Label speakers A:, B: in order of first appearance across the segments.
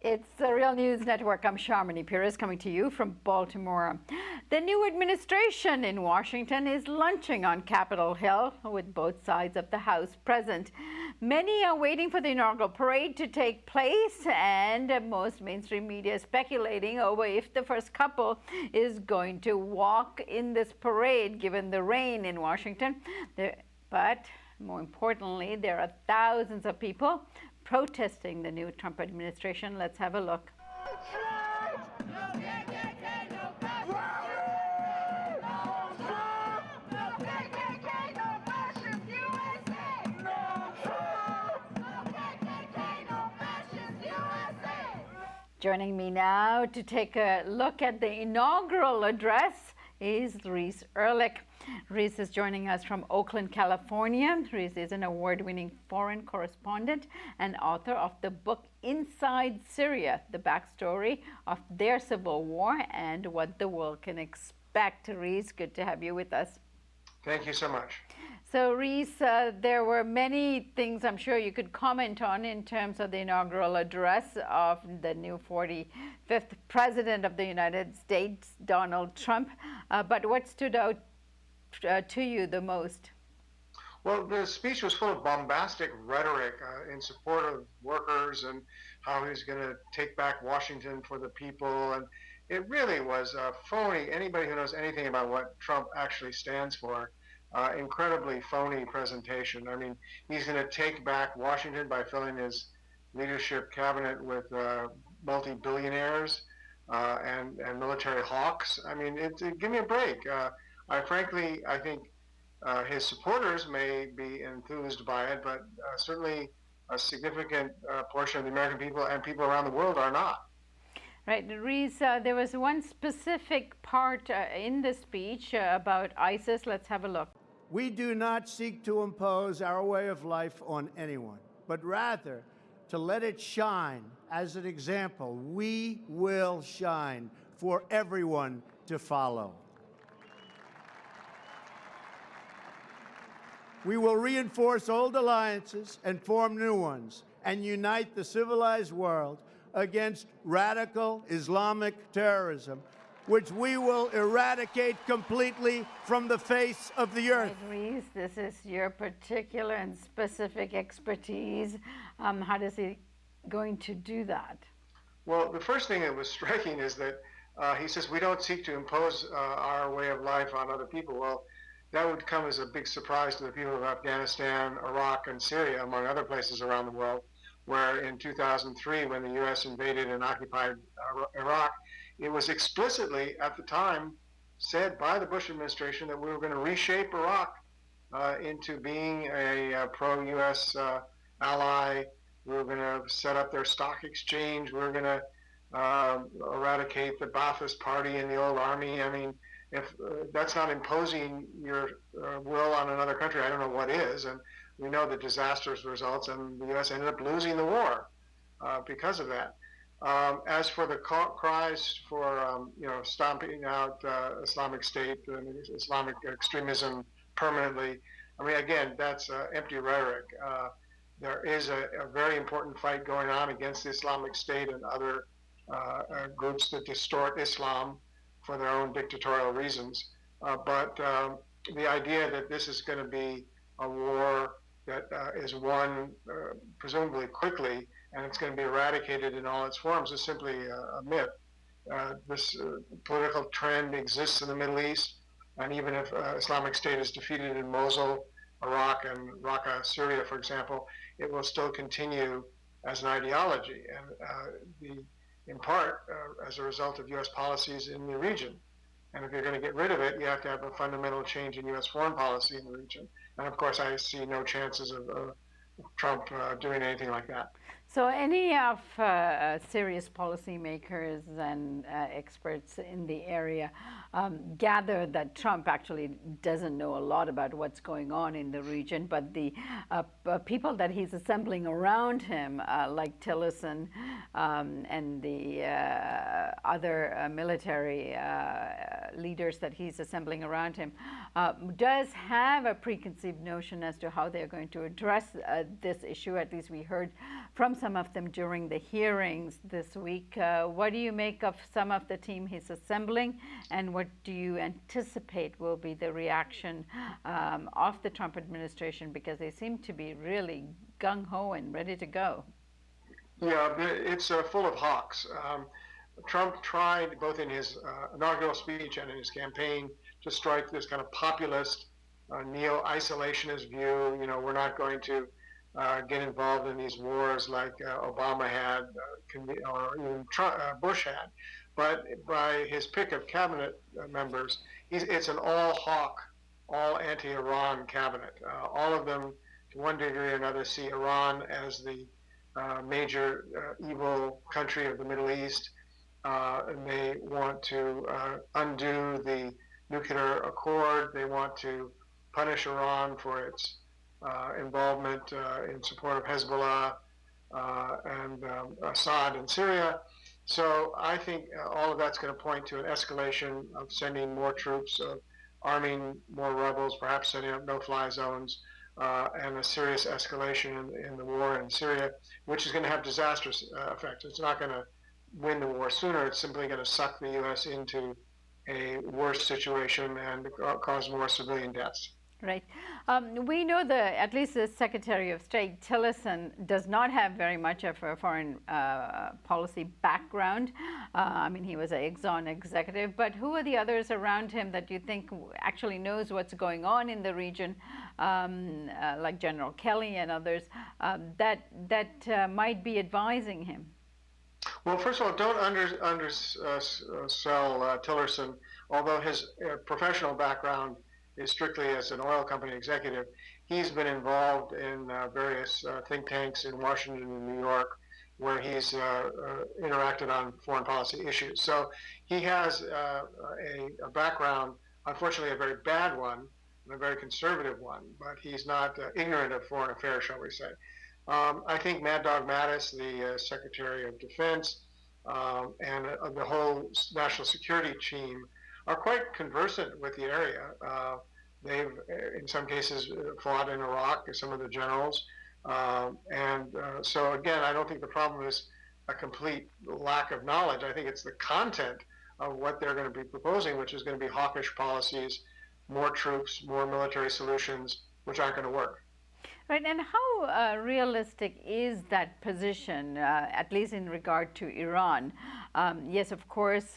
A: It's the Real News Network. I'm Sharmini Pires coming to you from Baltimore. The new administration in Washington is lunching on Capitol Hill with both sides of the House present. Many are waiting for the inaugural parade to take place, and most mainstream media is speculating over if the first couple is going to walk in this parade given the rain in Washington. But more importantly, there are thousands of people protesting the new Trump administration. Let's have a look. Joining me now to take a look at the inaugural address is Reese Erlich. Reese is joining us from Oakland, California. Reese is an award-winning foreign correspondent and author of the book Inside Syria, the backstory of their civil war and what the world can expect. Reese, good to have you with us.
B: Thank you so much.
A: So, Reese, there were many things I'm sure you could comment on in terms of the inaugural address of the new 45th President of the United States, Donald Trump. But what stood out to you the most?
B: Well, the speech was full of bombastic rhetoric in support of workers and how he's going to take back Washington for the people. And it really was phony. Anybody who knows anything about what Trump actually stands for, incredibly phony presentation. I mean, he's going to take back Washington by filling his leadership cabinet with multi-billionaires and military hawks. I mean, give me a break. Frankly, I think his supporters may be enthused by it, but certainly a significant portion of the American people and people around the world are not.
A: Right, Reese, there was one specific part in the speech about ISIS. Let's have a look.
C: We do not seek to impose our way of life on anyone, but rather to let it shine as an example. We will shine for everyone to follow. We will reinforce old alliances and form new ones and unite the civilized world against radical Islamic terrorism, which we will eradicate completely from the face of the earth.
A: Right, Reese, this is your particular and specific expertise. How is he going to do that?
B: Well, the first thing that was striking is that he says we don't seek to impose our way of life on other people. Well, that would come as a big surprise to the people of Afghanistan, Iraq, and Syria, among other places around the world, where in 2003, when the U.S. invaded and occupied Iraq, it was explicitly, at the time, said by the Bush administration that we were going to reshape Iraq into being a pro-U.S. ally. We were going to set up their stock exchange. We were going to eradicate the Ba'athist Party and the old army. I mean, if that's not imposing your will on another country, I don't know what is. And we know the disastrous results, and the U.S. ended up losing the war because of that. As for the cries for stomping out Islamic State and Islamic extremism permanently, I mean, again, that's empty rhetoric. There is a very important fight going on against the Islamic State and other groups that distort Islam for their own dictatorial reasons. But the idea that this is going to be a war that is won presumably quickly and it's going to be eradicated in all its forms is simply a myth. This political trend exists in the Middle East, and even if Islamic State is defeated in Mosul, Iraq, and Raqqa, Syria, for example, it will still continue as an ideology, and in part as a result of U.S. policies in the region. And if you're going to get rid of it, you have to have a fundamental change in U.S. foreign policy in the region. And of course, I see no chances of Trump doing anything like that.
A: So any of serious policymakers and experts in the area gather that Trump actually doesn't know a lot about what's going on in the region, but the people that he's assembling around him, like Tillerson and the other military leaders that he's assembling around him, does have a preconceived notion as to how they're going to address this issue. At least we heard from some of them during the hearings this week. What do you make of some of the team he's assembling, and what do you anticipate will be the reaction of the Trump administration, because they seem to be really gung-ho and ready to go?
B: Yeah, it's full of hawks. Trump tried, both in his inaugural speech and in his campaign, to strike this kind of populist, neo-isolationist view. You know, we're not going to get involved in these wars like Obama had, or even Bush had. But by his pick of cabinet members, it's an all-hawk, all anti-Iran cabinet. All of them, to one degree or another, see Iran as the major evil country of the Middle East, and they want to undo the nuclear accord. They want to punish Iran for its involvement in support of Hezbollah and Assad in Syria. So I think all of that's going to point to an escalation of sending more troops, arming more rebels, perhaps setting up no-fly zones, and a serious escalation in the war in Syria, which is going to have disastrous effects. It's not going to win the war sooner. It's simply going to suck the U.S. into a worse situation and cause more civilian deaths.
A: Right. We know at least the Secretary of State, Tillerson, does not have very much of a foreign policy background. I mean, he was an Exxon executive, but who are the others around him that you think actually knows what's going on in the region, like General Kelly and others, that might be advising him?
B: Well, first of all, don't undersell Tillerson. Although his professional background is strictly as an oil company executive, he's been involved in various think tanks in Washington and New York, where he's interacted on foreign policy issues. So he has a background, unfortunately a very bad one, and a very conservative one, but he's not ignorant of foreign affairs, shall we say. I think Mad Dog Mattis, the Secretary of Defense, and the whole national security team are quite conversant with the area. They've, in some cases, fought in Iraq, some of the generals. So again, I don't think the problem is a complete lack of knowledge. I think it's the content of what they're going to be proposing, which is going to be hawkish policies, more troops, more military solutions, which aren't going to work.
A: Right, and how realistic is that position, at least in regard to Iran? Yes, of course,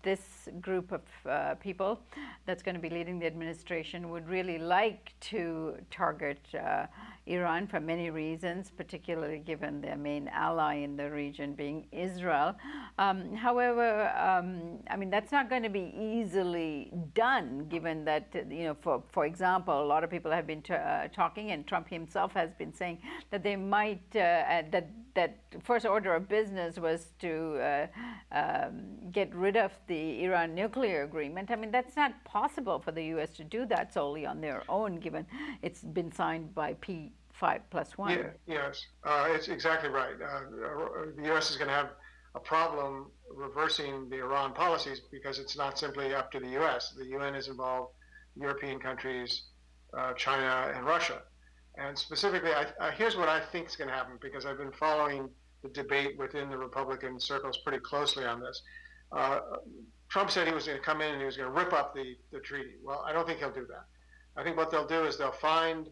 A: this group of people that's going to be leading the administration would really like to target Iran for many reasons, particularly given their main ally in the region being Israel. However, I mean, that's not going to be easily done, given that, you know, for example, a lot of people have been talking, and Trump himself has been saying that they might, that first order of business was to get rid of the Iran nuclear agreement. I mean, that's not possible for the U.S. to do that solely on their own, given it's been signed by P5+1.
B: Yeah, yes, it's exactly right. The U.S. is going to have a problem reversing the Iran policies because it's not simply up to the U.S. The UN is involved, European countries, China, and Russia. And specifically, here's what I think is going to happen, because I've been following the debate within the Republican circles pretty closely on this. Trump said he was going to come in and he was going to rip up the treaty. Well, I don't think he'll do that. I think what they'll do is they'll find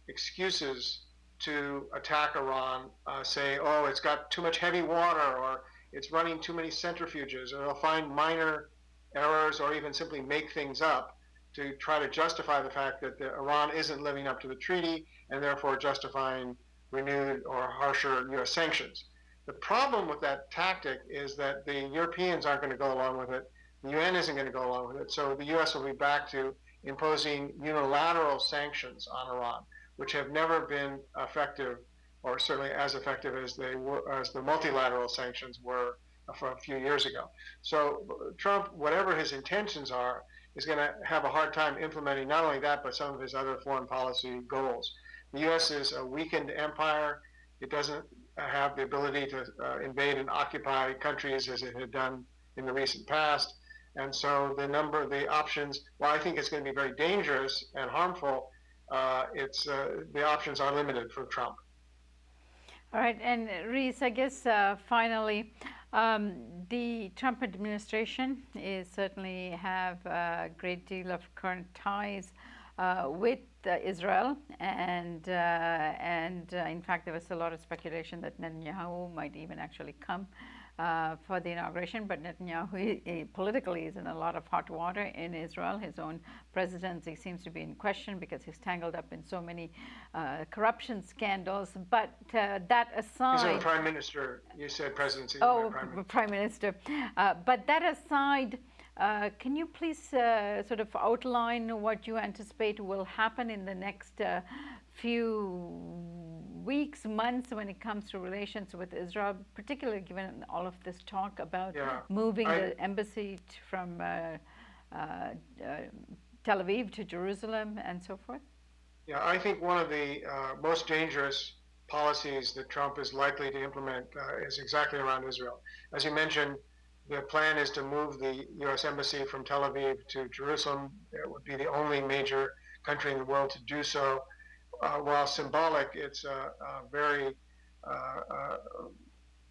B: excuses to attack Iran, say, oh, it's got too much heavy water, or it's running too many centrifuges, or they'll find minor errors, or even simply make things up to try to justify the fact that Iran isn't living up to the treaty, and therefore justifying renewed or harsher U.S. sanctions. The problem with that tactic is that the Europeans aren't going to go along with it. The UN isn't going to go along with it. So the U.S. will be back to imposing unilateral sanctions on Iran, which have never been effective, or certainly as effective as the multilateral sanctions were a few years ago. So Trump, whatever his intentions are, is going to have a hard time implementing not only that, but some of his other foreign policy goals. The U.S. is a weakened empire. It doesn't have the ability to invade and occupy countries as it had done in the recent past. And so the options, while I think it's going to be very dangerous and harmful, the options are limited for Trump.
A: All right, and Reese, I guess finally, the Trump administration is certainly have a great deal of current ties with Israel, and in fact, there was a lot of speculation that Netanyahu might even actually come for the inauguration, but Netanyahu politically is in a lot of hot water in Israel. His own presidency seems to be in question because he's tangled up in so many corruption scandals. But that aside,
B: he's a prime minister. You said presidency.
A: Oh, prime minister. But that aside, can you please sort of outline what you anticipate will happen in the next few weeks, months when it comes to relations with Israel, particularly given all of this talk about moving the embassy from Tel Aviv to Jerusalem and so forth?
B: Yeah, I think one of the most dangerous policies that Trump is likely to implement is exactly around Israel. As you mentioned, the plan is to move the U.S. Embassy from Tel Aviv to Jerusalem. It would be the only major country in the world to do so. While symbolic, it's a very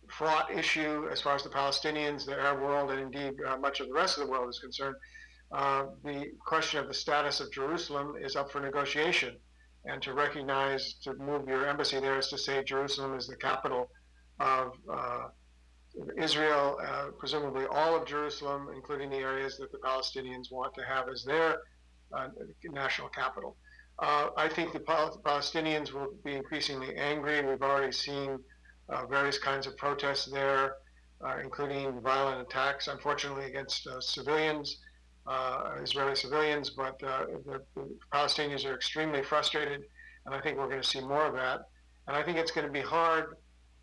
B: fraught issue as far as the Palestinians, the Arab world, and indeed much of the rest of the world is concerned. The question of the status of Jerusalem is up for negotiation. And to recognize, to move your embassy there is to say Jerusalem is the capital of Israel, presumably all of Jerusalem, including the areas that the Palestinians want to have as their national capital. I think the Palestinians will be increasingly angry. We've already seen various kinds of protests there, including violent attacks, unfortunately, against civilians, Israeli civilians, but the Palestinians are extremely frustrated, and I think we're going to see more of that. And I think it's going to be hard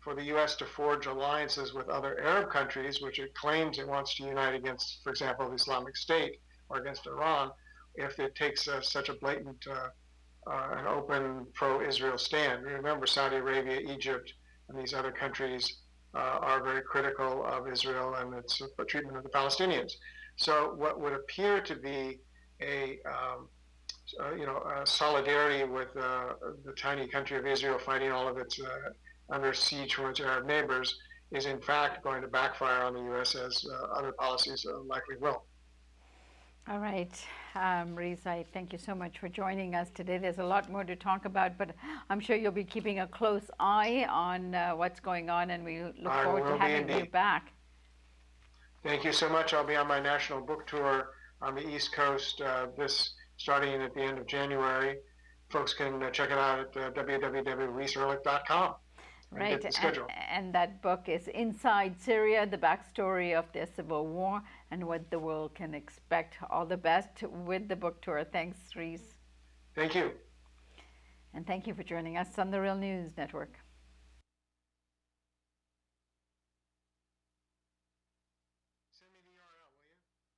B: for the U.S. to forge alliances with other Arab countries, which it claims it wants to unite against, for example, the Islamic State or against Iran, if it takes such a blatant an open pro-Israel stand. Remember, Saudi Arabia, Egypt, and these other countries are very critical of Israel and its treatment of the Palestinians. So what would appear to be a solidarity with the tiny country of Israel fighting all of its under siege from its Arab neighbors is in fact going to backfire on the U.S. as other policies likely will.
A: All right, Reese, I thank you so much for joining us today. There's a lot more to talk about, but I'm sure you'll be keeping a close eye on what's going on, and we look forward to having you back.
B: Thank you so much. I'll be on my national book tour on the East Coast starting at the end of January. Folks can check it out at www.reaseerlich.com.
A: Right, and that book is Inside Syria, the backstory of the civil war and what the world can expect. All the best with the book tour. Thanks, Reese.
B: Thank you.
A: And thank you for joining us on the Real News Network.